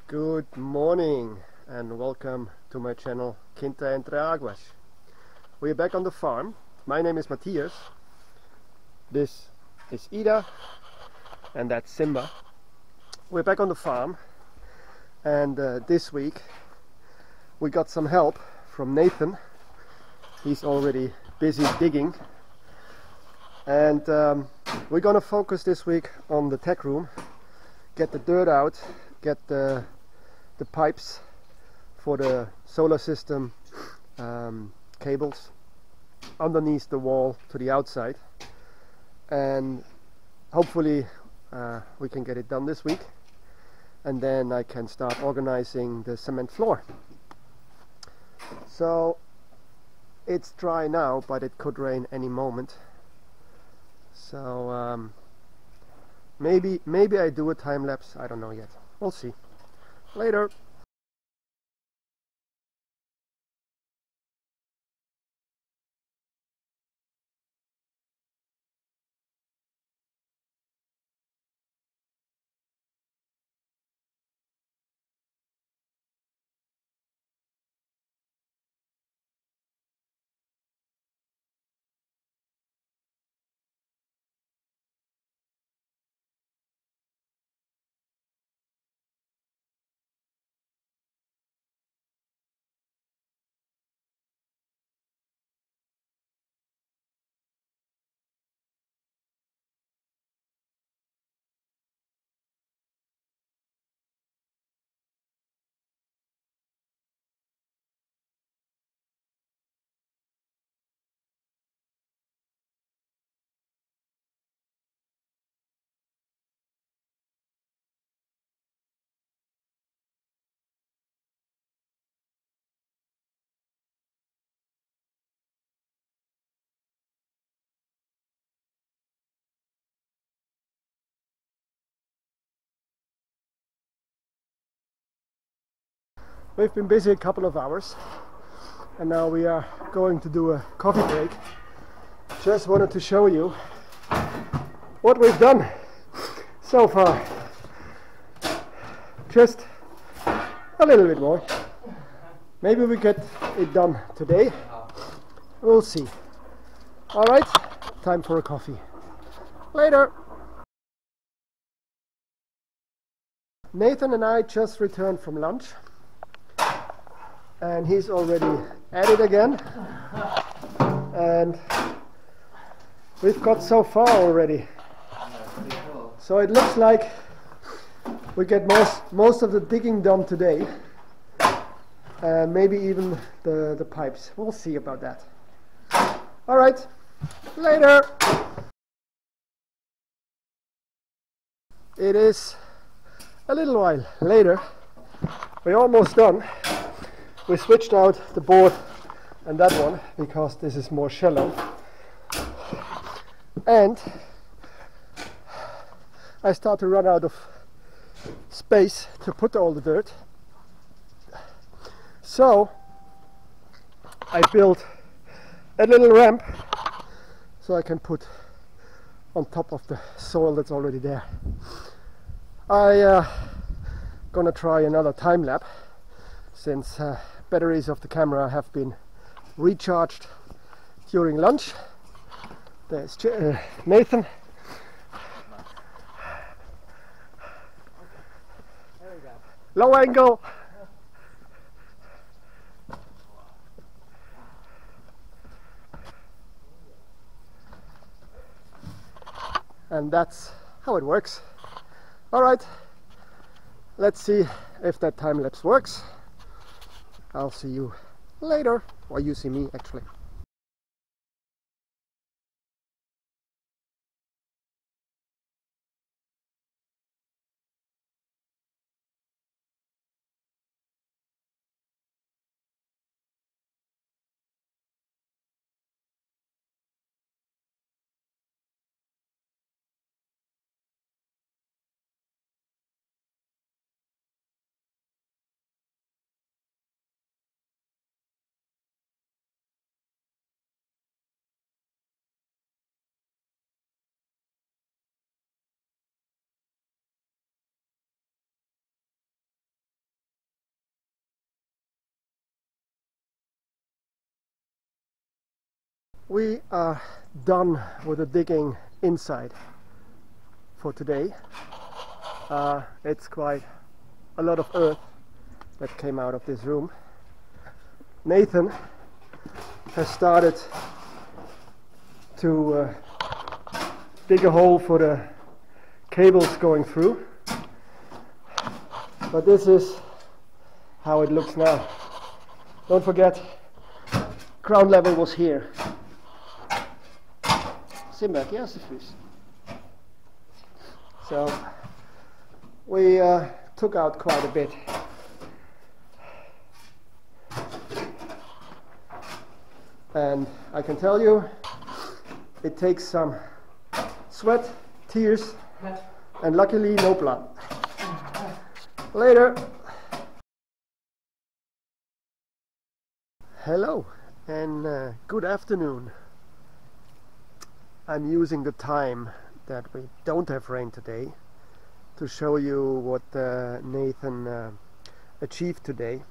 Good morning and welcome to my channel Quinta Entre Aguas. We're back on the farm. My name is Matthias. This is Ida and that's Simba. We're back on the farm and this week we got some help from Nathan. He's already busy digging and we're gonna focus this week on the tech room, get the dirt out, get the pipes for the solar system cables underneath the wall to the outside, and hopefully we can get it done this week, and then I can start organizing the cement floor. So it's dry now, but it could rain any moment, so maybe I do a time lapse. I don't know yet. We'll see. Later. We've been busy a couple of hours and now we are going to do a coffee break. Just wanted to show you what we've done so far. Just a little bit more. Maybe we get it done today. We'll see. Alright, time for a coffee. Later. Nathan and I just returned from lunch and he's already at it again, and we've got so far already. So it looks like we get most of the digging done today, and maybe even the pipes. We'll see about that. All right, later. It is a little while later. We're almost done. We switched out the board and that one because this is more shallow, and I start to run out of space to put all the dirt, so I built a little ramp so I can put on top of the soil that's already there. I gonna try another time lapse since batteries of the camera have been recharged during lunch. There's Nathan. Low angle. And that's how it works. All right, let's see if that time lapse works. I'll see you later, or you see me actually. We are done with the digging inside for today. It's quite a lot of earth that came out of this room. Nathan has started to dig a hole for the cables going through, but this is how it looks now. Don't forget, ground level was here. Simberg, yes, so we took out quite a bit. And I can tell you, it takes some sweat, tears, and luckily no blood. Later. Hello and good afternoon. I'm using the time that we don't have rain today to show you what Nathan achieved today.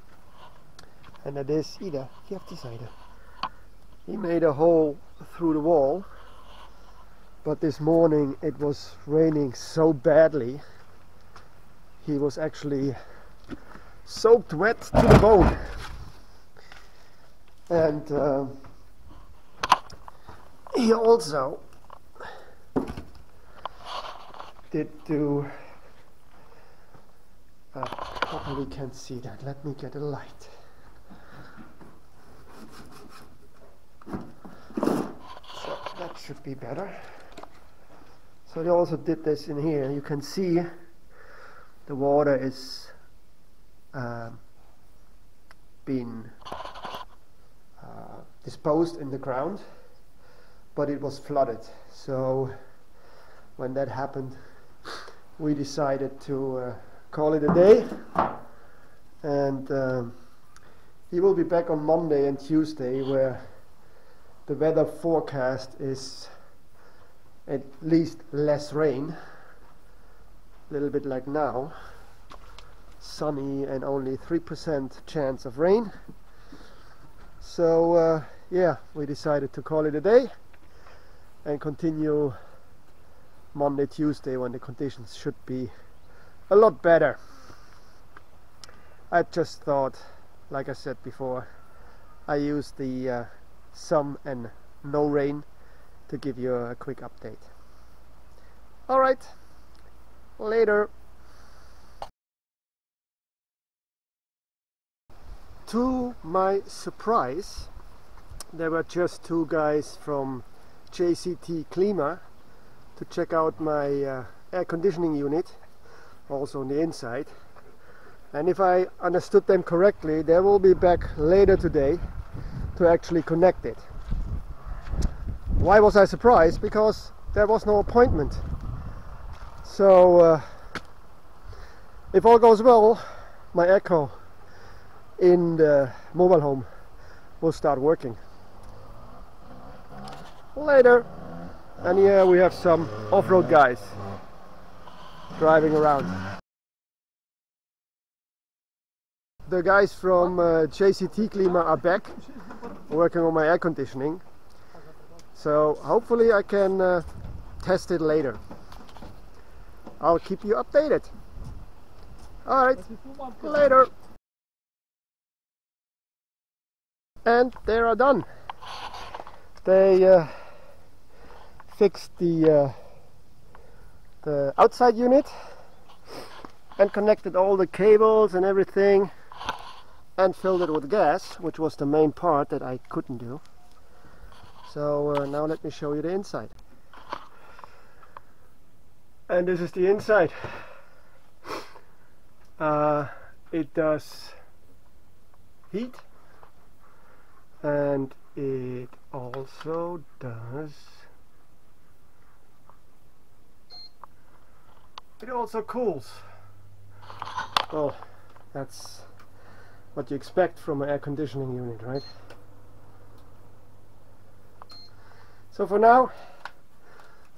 And that is Ida, hier auf die Seite. He made a hole through the wall, but this morning it was raining so badly he was actually soaked wet to the bone. And he also did do, probably can't see that, let me get a light. So that should be better. So he also did this in here. You can see the water is being disposed in the ground, but it was flooded. So when that happened, we decided to call it a day, and he will be back on Monday and Tuesday, where the weather forecast is at least less rain, a little bit like now, sunny and only 3% chance of rain. So yeah, we decided to call it a day and continue Monday, Tuesday, when the conditions should be a lot better. I just thought, like I said before, I used the some and no rain to give you a quick update. Alright, later. To my surprise, there were just two guys from JCT-clima to check out my air conditioning unit, also on the inside. And if I understood them correctly, they will be back later today to actually connect it. Why was I surprised? Because there was no appointment. So if all goes well, my airco in the mobile home will start working. Later. And here we have some off-road guys driving around. The guys from JCT-clima are back working on my air conditioning, so hopefully I can test it later. I'll keep you updated. Alright, later. And they are done. They fixed the outside unit and connected all the cables and everything and filled it with gas, which was the main part that I couldn't do. So now let me show you the inside. And this is the inside. It does heat, and it also does, it also cools. Well, that's what you expect from an air conditioning unit, right? So for now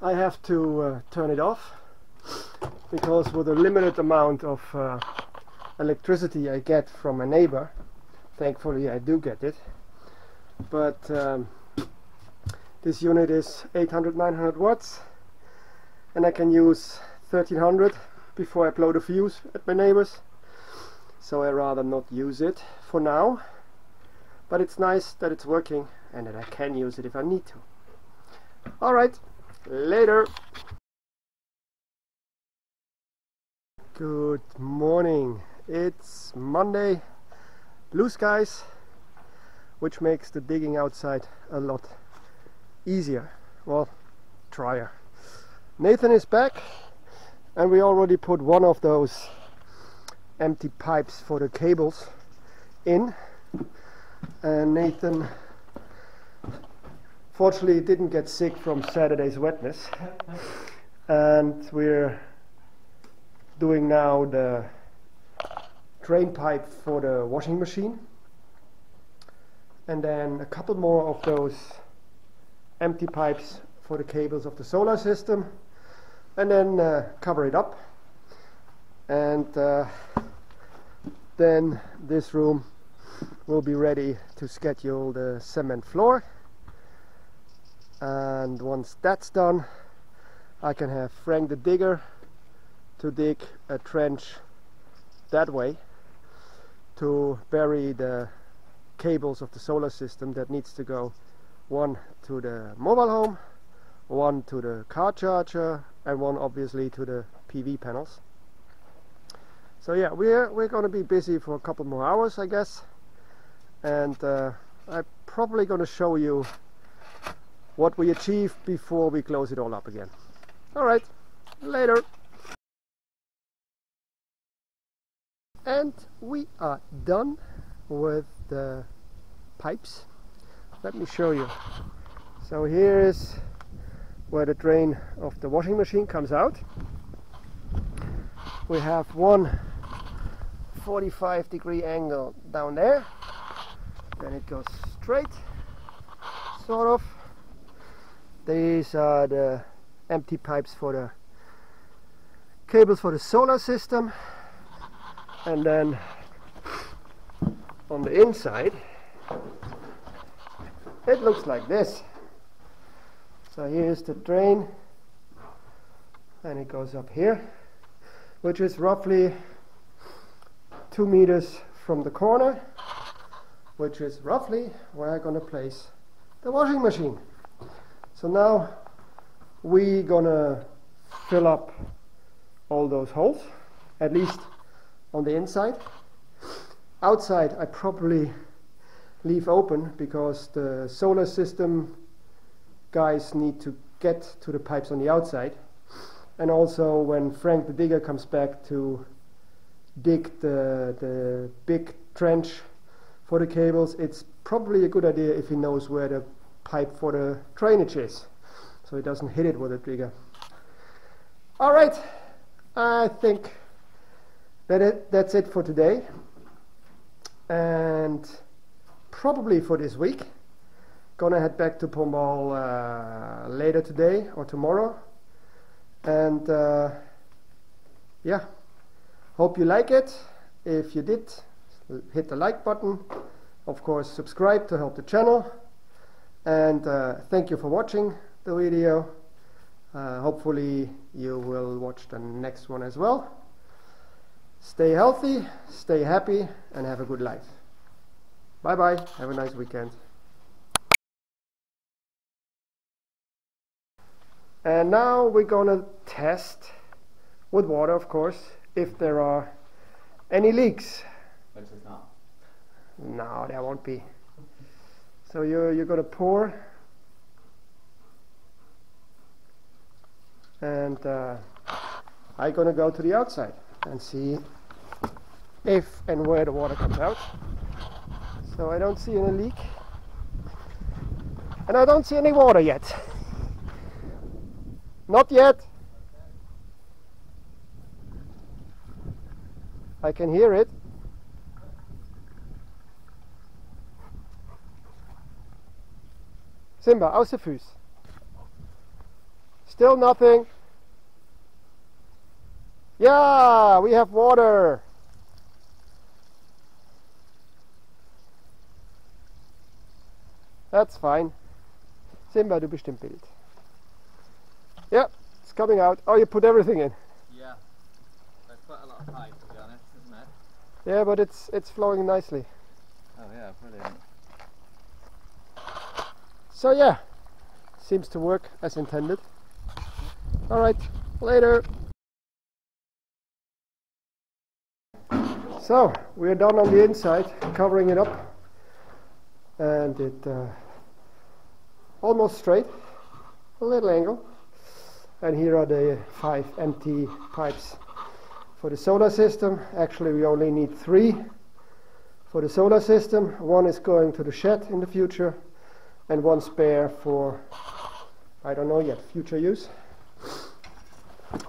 I have to turn it off, because with the limited amount of electricity I get from a neighbor, thankfully I do get it, but This unit is 800-900 watts, and I can use 1300 before I blow the fuse at my neighbors, so I rather not use it for now, but it's nice that it's working and that I can use it if I need to. Alright, later. Good morning. It's Monday, blue skies, which makes the digging outside a lot easier, well, drier. Nathan is back, and we already put one of those empty pipes for the cables in, and Nathan fortunately didn't get sick from Saturday's wetness, and we're doing now the drain pipe for the washing machine, and then a couple more of those empty pipes for the cables of the solar system, and then cover it up, and then this room will be ready to schedule the cement floor. And once that's done, I can have Frank the digger to dig a trench that way to bury the cables of the solar system that needs to go, one to the mobile home, one to the car charger, and one obviously to the PV panels. So yeah, we're going to be busy for a couple more hours, I guess, and I'm probably going to show you what we achieve before we close it all up again. Alright, later. And we are done with the pipes. Let me show you. So here is where the drain of the washing machine comes out. We have one 45-degree angle down there, then it goes straight, sort of. These are the empty pipes for the cables for the solar system, and then on the inside it looks like this. So here's the drain, and it goes up here, which is roughly 2 meters from the corner, which is roughly where I'm gonna place the washing machine. So now we're gonna fill up all those holes, at least on the inside. Outside I probably leave open because the solar system guys need to get to the pipes on the outside, and also when Frank the digger comes back to dig the big trench for the cables, it's probably a good idea if he knows where the pipe for the drainage is, so he doesn't hit it with a digger. Alright, I think that's it for today, and probably for this week. Gonna head back to Pombal later today or tomorrow, and yeah, hope you like it. If you did, hit the like button, of course subscribe to help the channel, and thank you for watching the video. Hopefully you will watch the next one as well. Stay healthy, stay happy, and have a good life. Bye bye, have a nice weekend. And now we're gonna test with water, of course, if there are any leaks. Which is not. No, there won't be. So you're gonna pour, and I'm gonna go to the outside and see if and where the water comes out. So I don't see any leak, and I don't see any water yet. Not yet. I can hear it. Simba, aus der Fuß. Still nothing. Yeah, we have water. That's fine. Simba, du bist im Bild. Yeah, it's coming out. Oh, you put everything in. Yeah, I put a lot of pipe, to be honest, isn't it? Yeah, but it's flowing nicely. Oh yeah, brilliant. So yeah, seems to work as intended. Alright, later. So, we're done on the inside, covering it up. And it almost straight, a little angle. And here are the 5 empty pipes for the solar system. Actually, we only need 3 for the solar system. 1 is going to the shed in the future, and 1 spare for, I don't know yet, future use.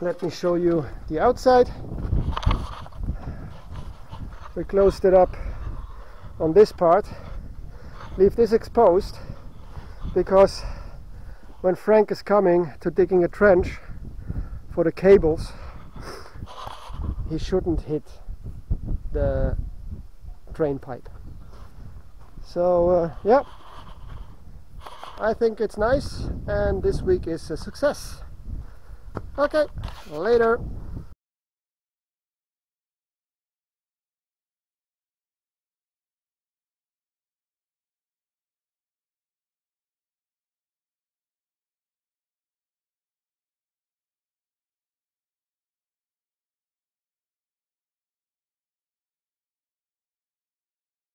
Let me show you the outside. We closed it up on this part. Leave this exposed because when Frank is coming to digging a trench for the cables, he shouldn't hit the drain pipe. So yeah, I think it's nice, and this week is a success. Okay, later.